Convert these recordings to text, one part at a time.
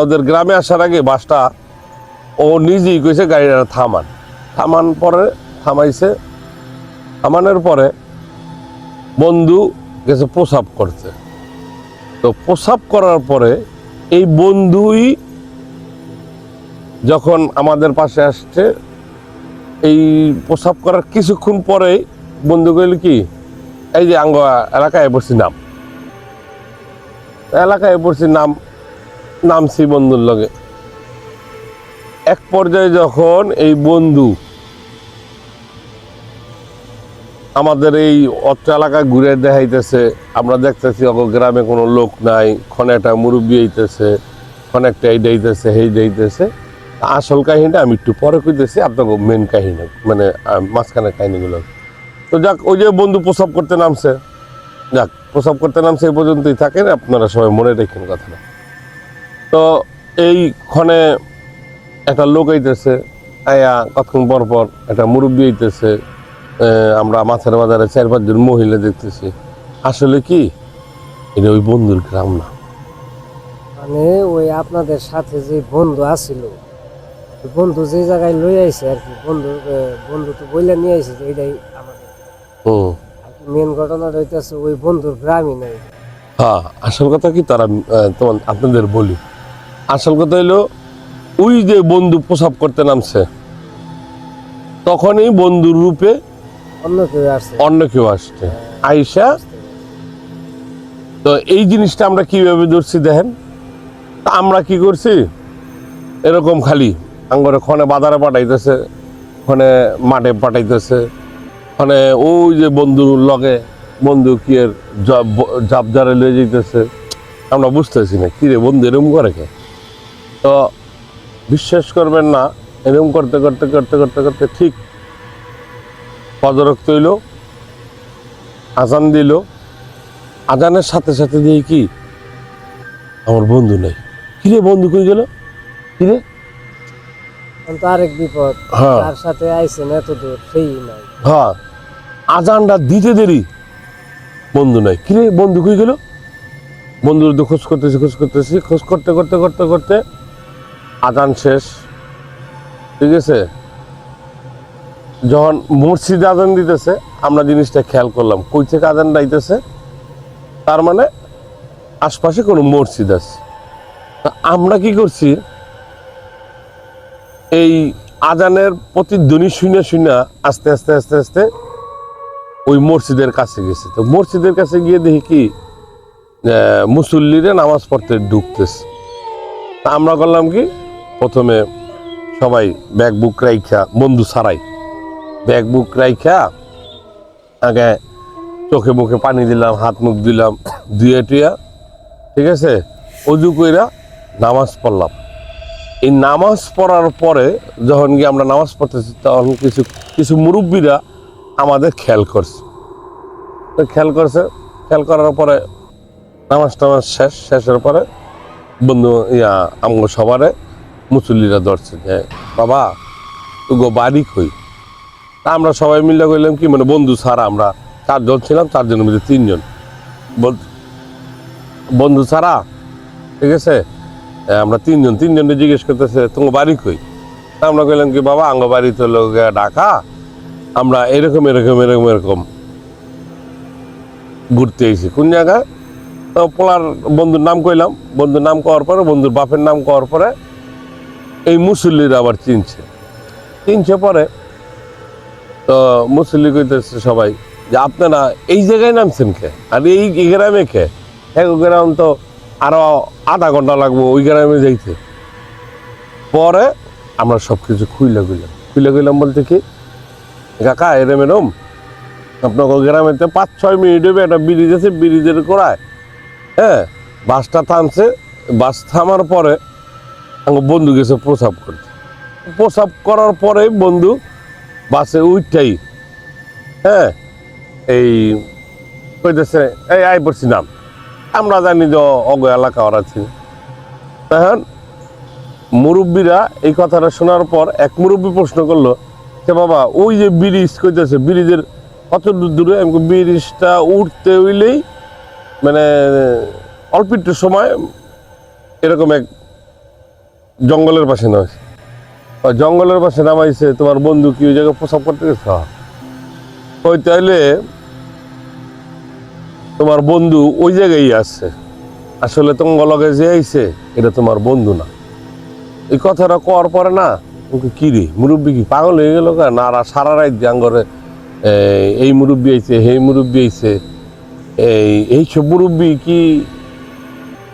ওদের গ্রামে আসার আগে বাসটা ও নিজেই কইছে গাড়িটা থামান পরে থামাইছে। থামানোর পরে বন্ধু গেছে প্রসাব করতে। তো প্রসাব করার পরে এই বন্ধুই যখন আমাদের পাশে আসছে, এই প্রসাব করার কিছুক্ষণ পরেই বন্ধু কইল কি, এই যে আঙ্গ এলাকায় পড়ছি নামছি বন্ধুর লগে। এক পর্যায়ে যখন এই বন্ধু আমাদের এই অত্র এলাকায় ঘুরে দেখাইতেছে, আমরা দেখতেছি গ্রামে কোনো লোক নাই, ক্ষণে একটা মুরব্বী হইতেছে, ক্ষণে একটা এই দেইতেছে হেই দেইতেছে। আসল কাহিনীটা আমি একটু পরে কইতেছি, আপনাকে মেন কাহিনী মানে মাঝখানে কাহিনীগুলো। তো যাক, ওই যে বন্ধু প্রসাব করতে নামছে, এই পর্যন্তই থাকেন, আপনারা সবাই মনে রাখেন কথাটা। তো এই ক্ষণে একটা লোক আইতেছে, আয়া কতক্ষণ পর পর একটা মুরব্বী হইতেছে। আমরা মাছের বাজারে 4-5 জন মহিলা দেখতেছি। আসলে কি এটা ওই বন্ধুর গ্রাম না, মানে ওই আপনাদের সাথে যে বন্ধু আছিল, বন্ধু যে জায়গায় লই আইছে আর কি, বন্ধু তো বইলা নিয়ে আইছে যে এটাই আমাদের আর কি। মেন ঘটনাটা হইতেছে ওই বন্ধুর গ্রামই নাই। হ্যাঁ, আসল কথা কি তারা আপনাদের বলি, আসল কথা হইলো ওই যে বন্ধু প্রসাব করতে নামছে, তখনই বন্ধুর রূপে অন্য কেউ আসছে আইসা। তো এই জিনিসটা আমরা কিভাবে ধরছি দেখেন। আমরা কি করছি, এরকম খালি আঙ্গরে ক্ষণে বাজারে পাঠাইতেছে, ক্ষণে মাঠে পাঠাইতেছে, ক্ষণে ওই যে বন্ধুর লগে বন্ধু কি এর জাবজারে লয়ে যেতেছে। আমরা বুঝতেছি না কি রে বন্ধু এরকম করে কে। তো বিশ্বাস করবেন না, এরকম করতে করতে করতে করতে করতে ঠিক ফজর তৈল, আজান দিল। আজানের সাথে সাথে দিয়ে কি আমার বন্ধু নেই। কিরে বন্ধু কই গেল, কিরে তো আরেক বিপদ, তার সাথে আইছেন এত দূর সেই নাই। হ্যাঁ, আজানটা দিতে দেরি, বন্ধু নাই। কিরে বন্ধু কই গেল, বন্ধুর তো খোঁজ করতেছি খোঁজ করতে করতে করতে করতে আজান শেষ। ঠিক আছে, যখন মসজিদে আজান দিতেছে আমরা জিনিসটা খেয়াল করলাম, কই থেকে আজান দিতেছে, তার মানে আশপাশে কোনো মসজিদ আছে। আমরা কি করছি, এই আজানের প্রতিধ্বনি শুনে আস্তে আস্তে আস্তে আস্তে ওই মসজিদের কাছে গেছে। তো মসজিদের কাছে গিয়ে দেখি কি মুসল্লিরা নামাজ পড়তে ঢুকতেছে। তা আমরা করলাম কি, প্রথমে সবাই ব্যাগ বুক রাইখা, বন্ধু ছাড়াই ব্যাগ বুক রাইখা আগে চোখে মুখে পানি দিলাম, হাত মুখ দিলাম, ধুয়ে টুয়া, ঠিক আছে, অজু কইরা নামাজ পড়লাম। এই নামাজ পড়ার পরে যখন গিয়ে আমরা নামাজ পড়তেছি, তখন কিছু মুরব্বীরা আমাদের খেয়াল করার পরে নামাজ শেষের পরে বন্ধু আমগো সবারে মুসল্লিরা ধরছে যে বাবা তুগো বাড়ি কই। তা আমরা সবাই মিলে কইলাম কি, মানে বন্ধু ছাড়া আমরা 4 জন ছিলাম, 4 জনের মধ্যে 3 জন বন্ধু ছাড়া, ঠিক আছে। আমরা 3 জনে জিজ্ঞেস করতেছে তোমার বাড়ি কই। আমরা কইলাম কি বাবা আঙ্গ বাড়ি তো লোক ঢাকা, আমরা এরকম ঘুরতে এসেছি। কোন জায়গায়, তো পোলার বন্ধুর নাম কইলাম, বন্ধুর নাম কওয়ার পরে বন্ধুর বাপের নাম কওয়ার পরে এই মুসল্লিরা আবার চিনছে পরে। তো মুসল্লি কইতেছে সবাই যে আপনারা এই জায়গায় নামছেন কে, আর এই গ্রামে কে, এক গ্রাম তো আরো আধা ঘন্টা লাগবো ওই গ্রামে যাইতে। পরে আমরা সব কিছু খুইলা গেলাম বলতে কি কাকা এরম আপনার গ্রামেতে 5-6 মিনিট হবে একটা ব্রিজ আছে, ব্রিজের গোড়ায় হ্যাঁ বাসটা থামছে। বাস থামার পরে আমার বন্ধু গেছে প্রসাব করার পরে বন্ধু বাসে উঠটাই হ্যাঁ এই কইতেছে এই আই পড়ছি নাম। আমরা জানি যে অগ এলাকা ওরা ছিল। তখন মুরব্বীরা এই কথাটা শোনার পর এক মুরব্বী প্রশ্ন করলো যে বাবা ওই যে ব্রিজ কইতেছে, ব্রিজের কত দূরে? ব্রিজটা উঠতে হইলেই মানে অল্প একটু সময় এরকম এক জঙ্গলের পাশে নামাইছে। জঙ্গলের পাশে নামাইছে, তোমার বন্ধু কি ওই জায়গায় প্রসাব করতে গেছে? ওই তাইলে তোমার বন্ধু ওই জায়গায় আছে, আসলে তোমার লগে যে আইছে এটা তোমার বন্ধু না। এই কথাটা কর পরে না ওকে কি রে মুরব্বী কি পাগল হয়ে গেল না? আর সারা রাত জাঙ্গরে এই মুরব্বী আইছে, সেই মুরব্বী আইছে, এইসব মুরব্বী কি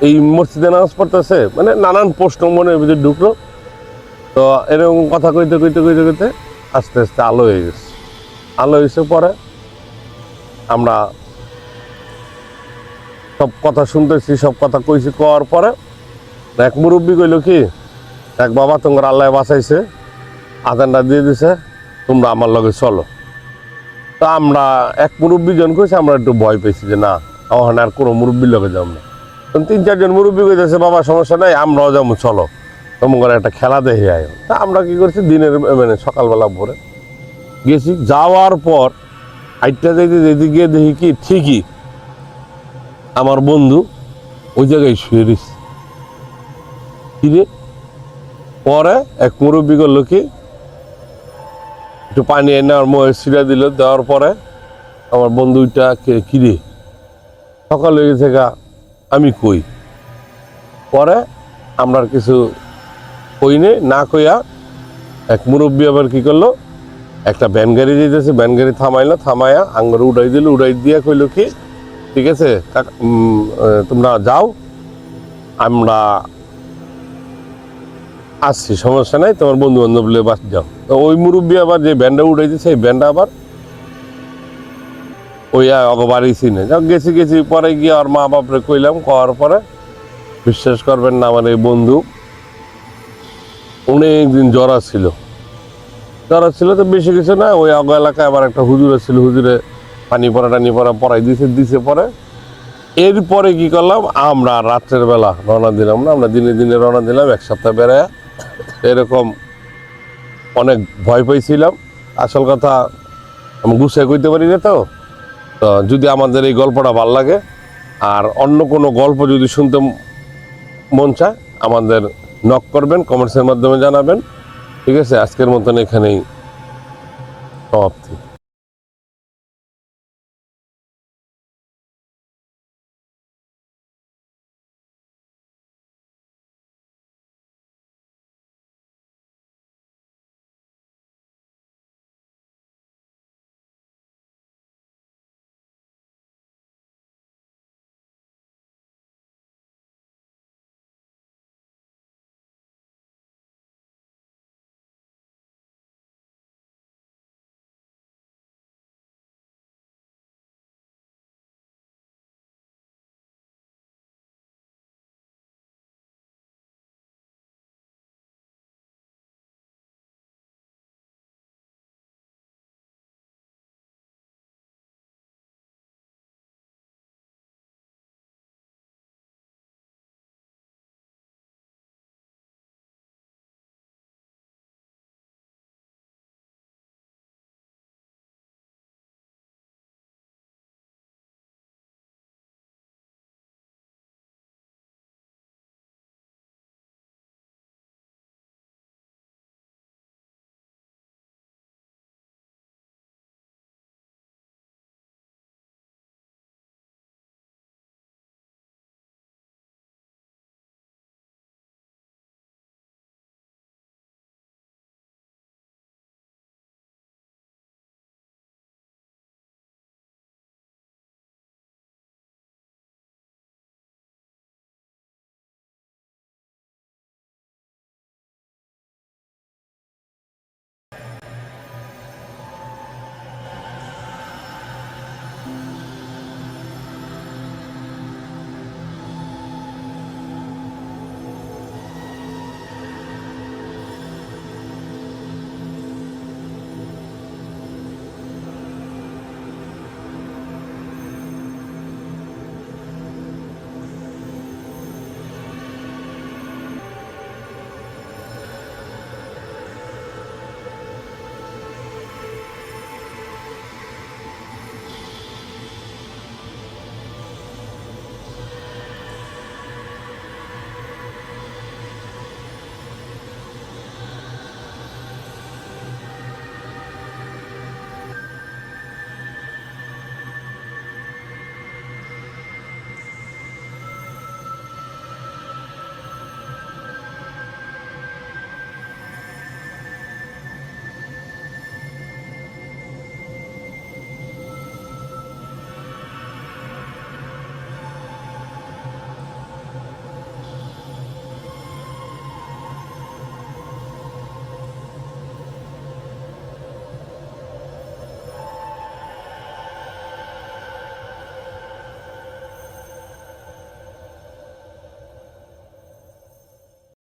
এই মসজিদে নামাজ পড়তেছে, মানে নানান প্রশ্ন মনের ভিতরে ঢুকলো। তো এরকম কথা কইতে কইতে কইতে কইতে আস্তে আস্তে আলো হয়ে গেছে। আলো হয়েছে পরে আমরা সব কথা শুনতেছি, সব কথা কইছি। কওয়ার পরে এক মুরব্বী কইল কি, এক বাবা তোমার আল্লাহ বাঁচাইছে, আজানটা দিয়ে দিছে, তোমরা আমার লগে চলো। তা আমরা এক মুরব্বী জন কইছে, আমরা একটু ভয় পেয়েছি যে না ওখানে আর কোনো মুরব্বীর লগে যাব না। তিন চারজন মুরব্বী কইতেছে বাবা সমস্যা নাই, আমরাও যাবো, চলো তোমার একটা খেলা দেখে আয়। তা আমরা কি করছি, দিনের মানে সকালবেলা ভোরে গেছি। যাওয়ার পর আইটা যাইতে যেতে গিয়ে দেখি কি ঠিকই আমার বন্ধু ওই জায়গায় শুয়ে রয়েছে। কিরে পরে এক মুরব্বী করলো কি, একটু পানি এনে আমার মুখে ছিঁড়া দিল। দেওয়ার পরে আমার বন্ধুটা কিরে সকাল হয়ে গেছে গা, আমি কই। পরে আমরা কিছু কইনে না কইয়া এক মুরব্বী আবার কি করলো, একটা ভ্যান গাড়ি যেতেছে, ভ্যান গাড়ি থামাইলো, থামাইয়া আঙ্গুর উড়াই দিল। উড়াই দিয়া কইলো কি ঠিক আছে তোমরা যাও, আমরা আসছি, সমস্যা নাই, তোমার বন্ধু বান্ধব বাস যাও। তো ওই মুরব্বী আবার যে ভ্যানটা উঠাইছে সেই ভ্যানটা আবার ওই বাড়ি চিনে যাও। গেছি গেছি পরে গিয়ে আর মা বাপরে কইলাম। কওয়ার পরে বিশ্বাস করবেন না, আমার এই বন্ধু অনেকদিন জ্বর ছিল তো বেশি কিছু না। ওই আগ এলাকায় আবার একটা হুজুর ছিল, হুজুরে পানি পড়া পড়াই দিছে পরে। এরপরে কি করলাম, আমরা রাত্রের বেলা রওনা দিলাম না, আমরা দিনে দিনে রওনা দিলাম। এক সপ্তাহ বেড়ায় এরকম অনেক ভয় পাইছিলাম। আসল কথা আমি গুছিয়ে কইতে পারি না। তো যদি আমাদের এই গল্পটা ভাল লাগে আর অন্য কোনো গল্প যদি শুনতে মন চায়, আমাদের নক করবেন, কমেন্টসের মাধ্যমে জানাবেন। ঠিক আছে, আজকের মতন এখানেই সমাপ্তি।